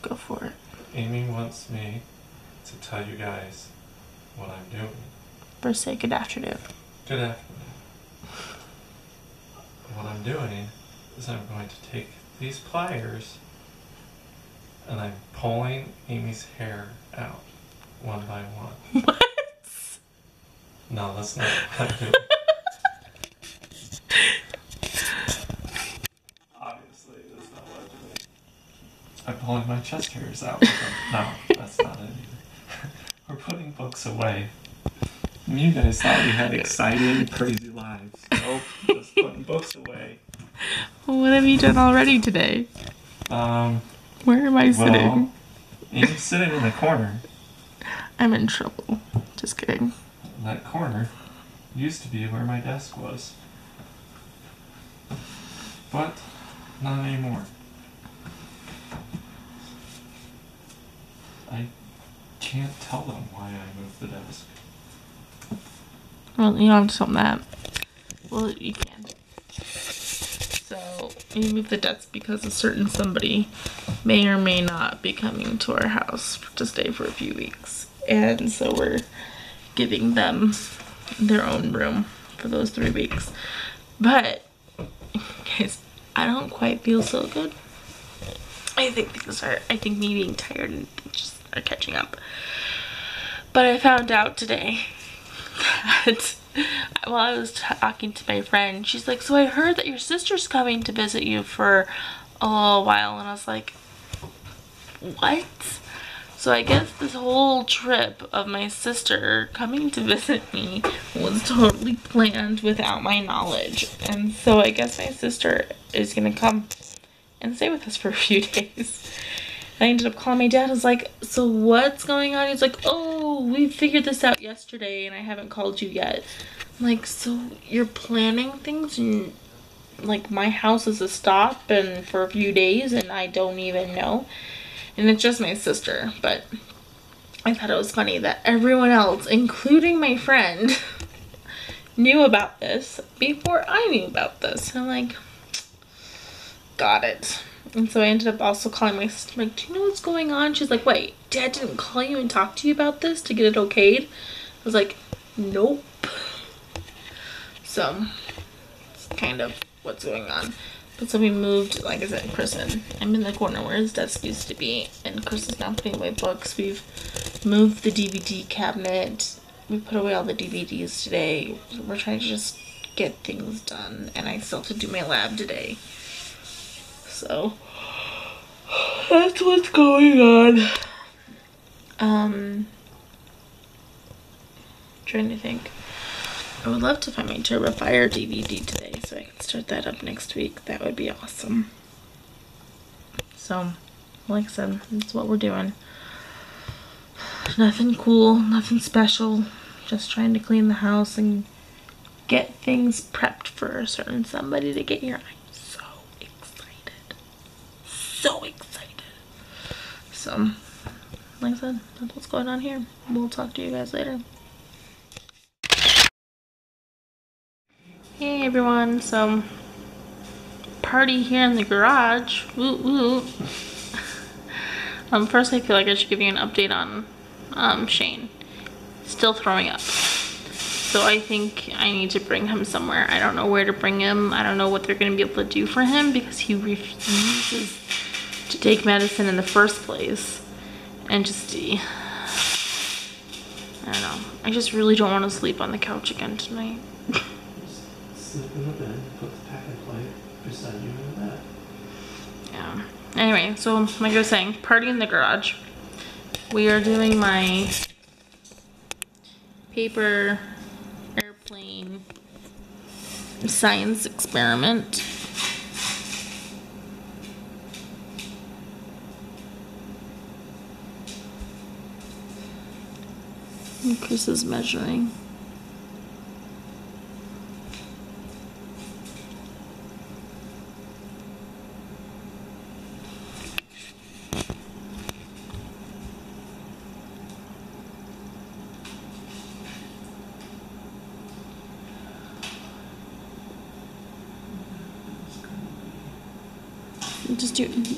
Go for it. Amy wants me to tell you guys what I'm doing. First, say good afternoon. Good afternoon. What I'm doing is I'm going to take these pliers and I'm pulling Amy's hair out one by one. What? No, that's not what I'm doing. Obviously, that's not what I'm doing. I'm pulling my chest hairs out. No, that's not it either. We're putting books away. You guys thought we had exciting, crazy lives. Nope, just putting books away. What have you done already today? Where am I sitting? Well, Amy's sitting in the corner. I'm in trouble. Just kidding. That corner used to be where my desk was. But not anymore. I can't tell them why I moved the desk. Well, you don't have to tell them that. Well, you can. So, you moved the desk because a certain somebody may or may not be coming to our house to stay for a few weeks. And so we're giving them their own room for those 3 weeks. But, guys, I don't quite feel so good. I think me being tired and just are catching up. But I found out today that while I was talking to my friend, she's like, so I heard that your sister's coming to visit you for a little while. And I was like, what? So I guess this whole trip of my sister coming to visit me was totally planned without my knowledge. And so I guess my sister is gonna come and stay with us for a few days. I ended up calling my dad. I was like, so what's going on? He's like, oh, we figured this out yesterday and I haven't called you yet. I'm like, so you're planning things and like my house is a stop and for a few days and I don't even know? And it's just my sister. But I thought it was funny that everyone else, including my friend, knew about this before I knew about this. And I'm like, got it. And so I ended up also calling my sister, like, do you know what's going on? She's like, wait, Dad didn't call you and talk to you about this to get it okayed? I was like, nope. So, it's kind of what's going on. But so we moved, like I said, Chris in. I'm in the corner where his desk used to be, and Chris is now putting away books. We've moved the DVD cabinet. We put away all the DVDs today. We're trying to just get things done, and I still have to do my lab today. So, that's what's going on. Trying to think. I would love to find my Terrifier DVD today so I can start that up next week. That would be awesome. So, like I said, that's what we're doing. Nothing cool, nothing special. Just trying to clean the house and get things prepped for a certain somebody to get here. I'm so excited. So excited. So, like I said, that's what's going on here. We'll talk to you guys later. Hey everyone, so party here in the garage. Woot woot. First I feel like I should give you an update on Shane. Still throwing up. So I think I need to bring him somewhere. I don't know where to bring him. I don't know what they're gonna be able to do for him because he refuses to take medicine in the first place. And just, I don't know. I just really don't want to sleep on the couch again tonight. Slip in the bed, put the pack and play beside you in the bed. Yeah. Anyway, so like I was saying, party in the garage. We are doing my paper airplane science experiment. And Chris is measuring.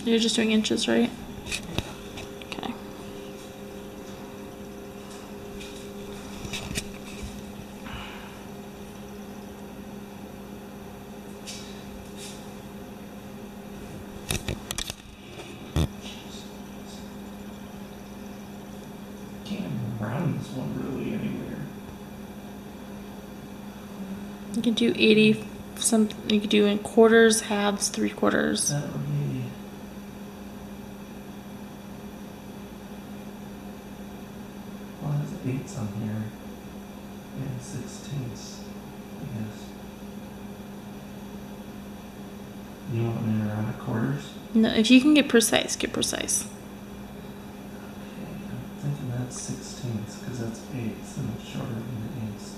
You're just doing inches, right? Okay. Can't round this one really anywhere. You can do 80 something. You could do in quarters, halves, 3/4. That would be. Well, there's 8s on here. And 16ths, I guess. You want me to round quarters? No, if you can get precise, get precise. Okay, I'm thinking that's 16ths because that's 8s and it's shorter than the 8s.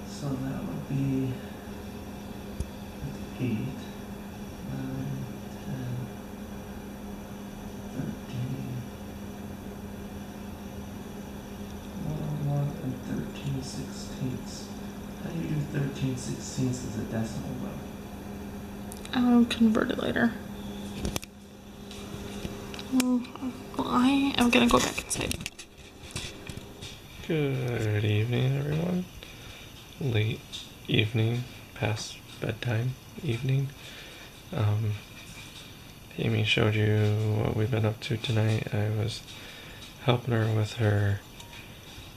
So that would be 8, 9, 10, 13, 1 and 13 sixteenths. How do you do 13 sixteenths as a decimal though? I'll convert it later. Well, I am gonna go back inside. Good evening, everyone. Late evening, past bedtime evening. Amy showed you what we've been up to tonight. I was helping her with her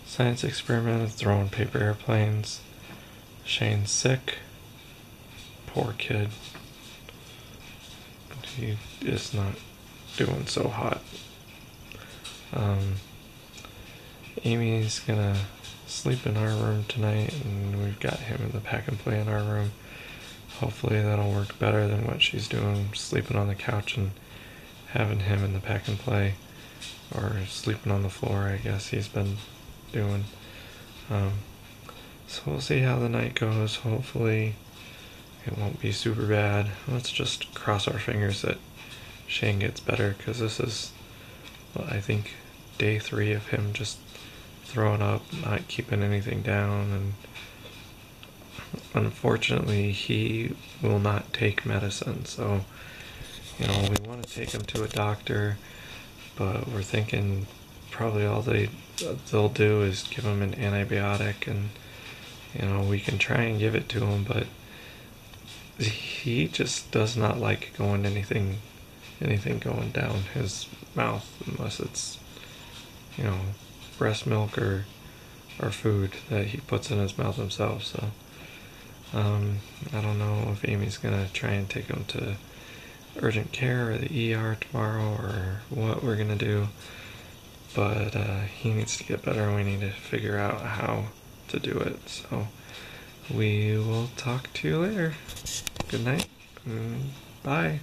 science experiment, throwing paper airplanes. Shane's sick. Poor kid. He is not doing so hot. Amy's gonna sleep in our room tonight, and we've got him in the pack and play in our room. Hopefully that'll work better than what she's doing, sleeping on the couch and having him in the pack and play, or sleeping on the floor, I guess he's been doing. So we'll see how the night goes. Hopefully it won't be super bad. Let's just cross our fingers that Shane gets better, because this is, well, I think, day 3 of him just throwing up, not keeping anything down, and unfortunately he will not take medicine. So, you know, we want to take him to a doctor, but we're thinking probably all they'll do is give him an antibiotic, and you know, we can try and give it to him, but he just does not like anything going down his mouth unless it's, you know, breast milk or food that he puts in his mouth himself. So I don't know if Amy's gonna try and take him to urgent care or the ER tomorrow or what we're gonna do, but he needs to get better and we need to figure out how to do it. So we will talk to you later. Good night. Bye.